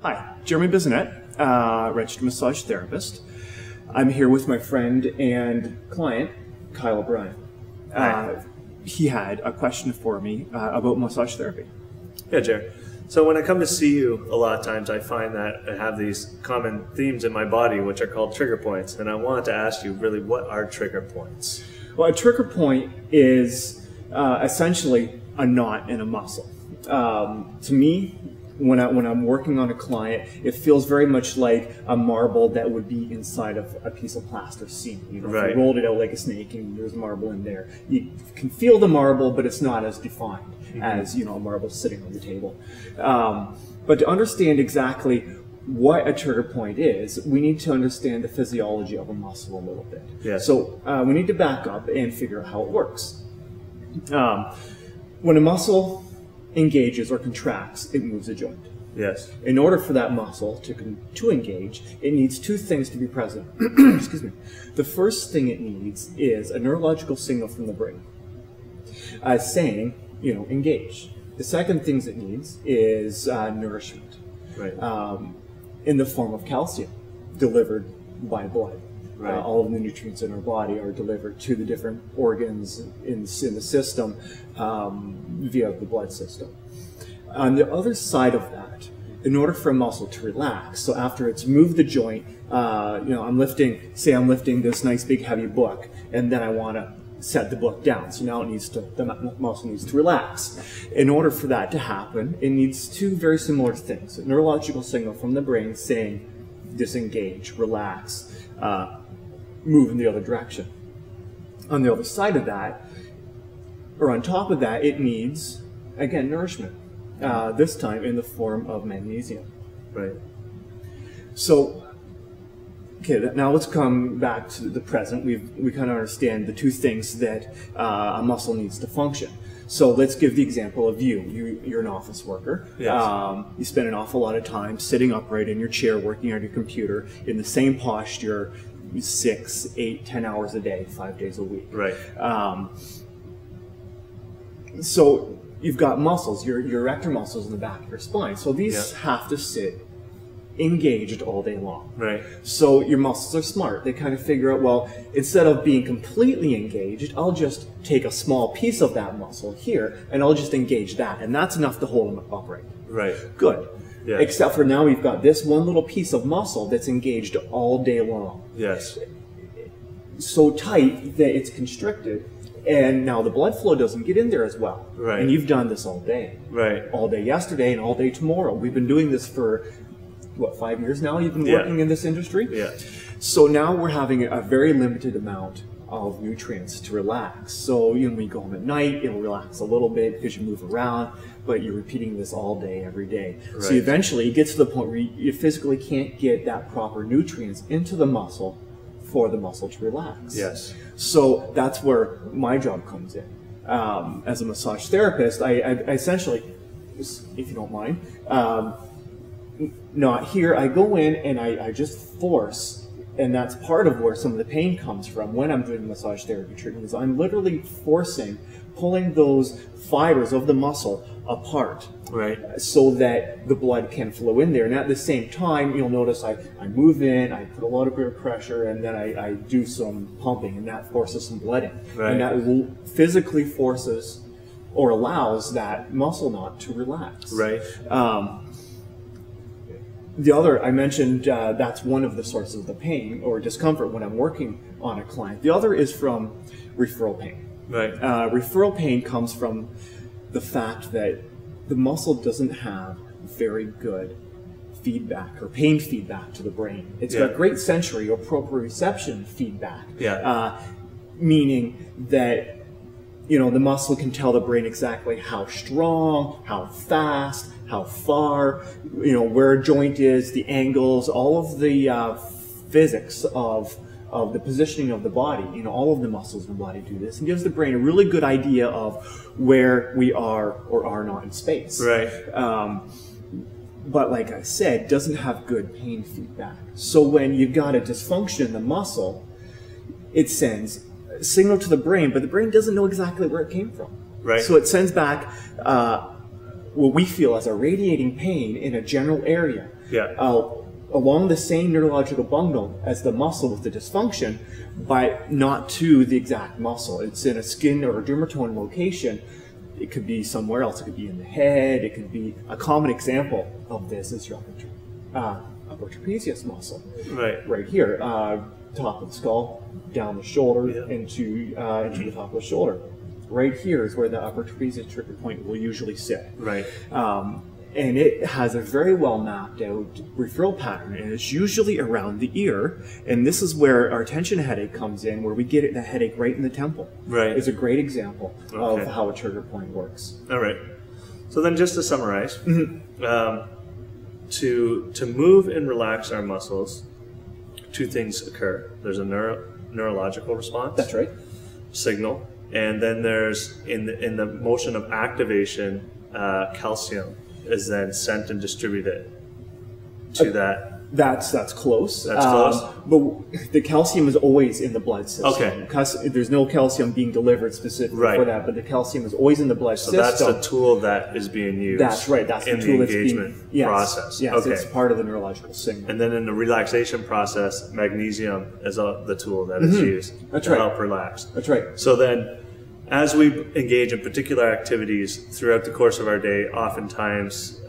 Hi, Jeremy Bissonnette, registered massage therapist. I'm here with my friend and client, Kyle O'Brien. He had a question for me about massage therapy. Yeah, Jerry. So when I come to see you, a lot of times I find that I have these common themes in my body which are called trigger points. And I wanted to ask you, really, what are trigger points? Well, a trigger point is essentially a knot in a muscle. To me, when I'm working on a client, it feels very much like a marble that would be inside of a piece of plasticine. You know, right. If you rolled it out like a snake and there's marble in there, you can feel the marble, but it's not as defined as, you know, a marble sitting on the table. But to understand exactly what a trigger point is, we need to understand the physiology of a muscle a little bit. Yes. So we need to back up and figure out how it works. When a muscle engages or contracts, it moves a joint. Yes. In order for that muscle to engage, it needs two things to be present. Excuse me. The first thing it needs is a neurological signal from the brain saying, you know, engage. The second thing it needs is nourishment, Right. in the form of calcium delivered by blood. Right. All of the nutrients in our body are delivered to the different organs in the system via the blood system. On the other side of that, in order for a muscle to relax, so after it's moved the joint, you know, I'm lifting this nice big heavy book, and then I want to set the book down. So now the muscle needs to relax. In order for that to happen, it needs two very similar things: a neurological signal from the brain saying disengage, relax, move in the other direction. On the other side of that, or on top of that, it needs, again, nourishment, this time in the form of magnesium. Right. So, okay, now let's come back to the present. We kind of understand the two things that a muscle needs to function. So let's give the example of you're an office worker. Yes. You spend an awful lot of time sitting upright in your chair, working on your computer, in the same posture, 6, 8, 10 hours a day, 5 days a week. Right. So you've got muscles, your erector muscles in the back of your spine. So these have to sit engaged all day long. Right. So your muscles are smart. They kind of figure out, well, instead of being completely engaged, I'll just take a small piece of that muscle here and I'll just engage that. And that's enough to hold them upright. Right. Good. Yeah. Except for now we've got this one little piece of muscle that's engaged all day long. Yes. So tight that it's constricted, and now the blood flow doesn't get in there as well. Right. And you've done this all day. Right. All day yesterday and all day tomorrow. We've been doing this for, what, 5 years now you've been working in this industry? Yeah. So now we're having a very limited amount of nutrients to relax. So, you know, when you go home at night, it'll relax a little bit because you move around, but you're repeating this all day, every day. Right. So eventually you get to the point where you physically can't get that proper nutrients into the muscle for the muscle to relax. Yes. So that's where my job comes in. As a massage therapist, I essentially, if you don't mind, not here, I go in and I just force. And that's part of where some of the pain comes from when I'm doing massage therapy treatment, is I'm literally pulling those fibers of the muscle apart. Right. So that the blood can flow in there. And at the same time, you'll notice I move in, I put a lot of bit of pressure, and then I do some pumping, and that forces some blood in. Right. And that physically forces or allows that muscle knot to relax. Right. The other, I mentioned, that's one of the sources of the pain or discomfort when I'm working on a client. The other is from referral pain. Right. Referral pain comes from the fact that the muscle doesn't have very good feedback or pain feedback to the brain. It's got great sensory or proprioception feedback, meaning that, you know, the muscle can tell the brain exactly how strong, how fast, how far, you know, where a joint is, the angles, all of the physics of the positioning of the body. You know, all of the muscles in the body do this, and gives the brain a really good idea of where we are or are not in space. Right. But like I said, doesn't have good pain feedback. So when you've got a dysfunction in the muscle, it sends a signal to the brain, but the brain doesn't know exactly where it came from. Right. So it sends back what we feel as a radiating pain in a general area. Yeah. Along the same neurological bundle as the muscle with the dysfunction, but not to the exact muscle. It's in a skin or a dermatome location. It could be somewhere else. It could be in the head. It could be a common example of this is your upper trapezius muscle. Right here, top of the skull, down the shoulder, into the top of the shoulder. Right here is where the upper trapezius trigger point will usually sit. Right. And it has a very well mapped out referral pattern, and it's usually around the ear. And this is where our tension headache comes in, where we get the headache right in the temple. Right. It's a great example of how a trigger point works. All right. So then, just to summarize, to move and relax our muscles, two things occur. There's a neurological response. That's right. Signal. And then there's in the motion of activation, calcium is then sent and distributed to that. That's close. That's close. But the calcium is always in the blood system. Okay. Because there's no calcium being delivered specifically for that, but the calcium is always in the blood system. So that's the tool that is being used. That's right. That's in the tool the that's engagement being, process. Yes, okay. It's part of the neurological signal. And then in the relaxation process, magnesium is the tool that is used to help relax. That's right. So then, as we engage in particular activities throughout the course of our day, oftentimes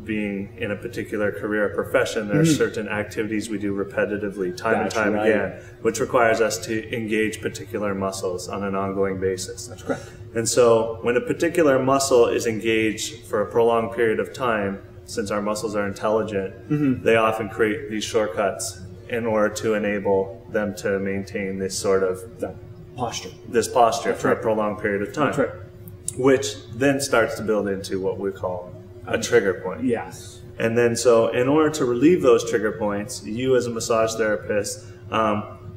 being in a particular career or profession, there are certain activities we do repetitively, time and time again, which requires us to engage particular muscles on an ongoing basis. That's correct. And so when a particular muscle is engaged for a prolonged period of time, since our muscles are intelligent, they often create these shortcuts in order to enable them to maintain this sort of posture for a prolonged period of time, which then starts to build into what we call a trigger point. Yes. And then so in order to relieve those trigger points, you as a massage therapist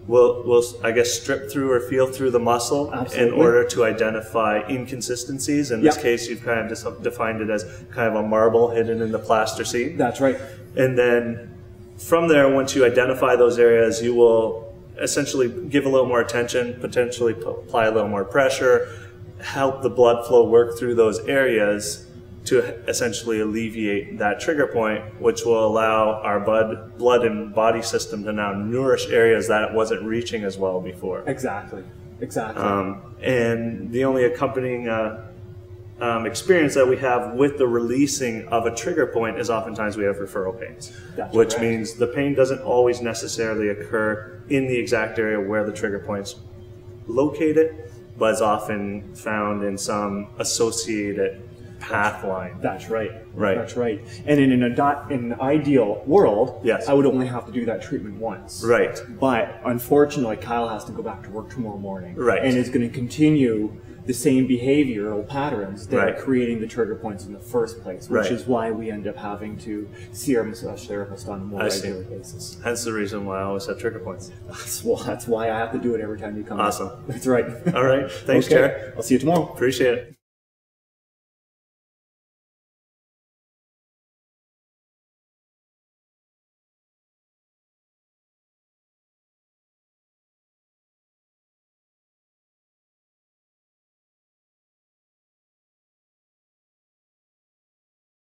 will I guess strip through or feel through the muscle in order to identify inconsistencies. In this case, you've kind of defined it as kind of a marble hidden in the plasticine. That's right. And then from there, once you identify those areas, you will essentially give a little more attention, potentially apply a little more pressure, help the blood flow work through those areas to essentially alleviate that trigger point, which will allow our blood and body system to now nourish areas that it wasn't reaching as well before. Exactly. And the only accompanying experience that we have with the releasing of a trigger point is oftentimes we have referral pains, which means the pain doesn't always necessarily occur in the exact area where the trigger point's located, but is often found in some associated path line. That's right. That's right. And in an ideal world, I would only have to do that treatment once. Right. But unfortunately, Kyle has to go back to work tomorrow morning. Right. And is going to continue the same behavioral patterns that are creating the trigger points in the first place, which is why we end up having to see our massage therapist on a more regular basis. Hence the reason why I always have trigger points. That's why I have to do it every time you come. Awesome. That's right. All right. Thanks, Jared. I'll see you tomorrow. Appreciate it.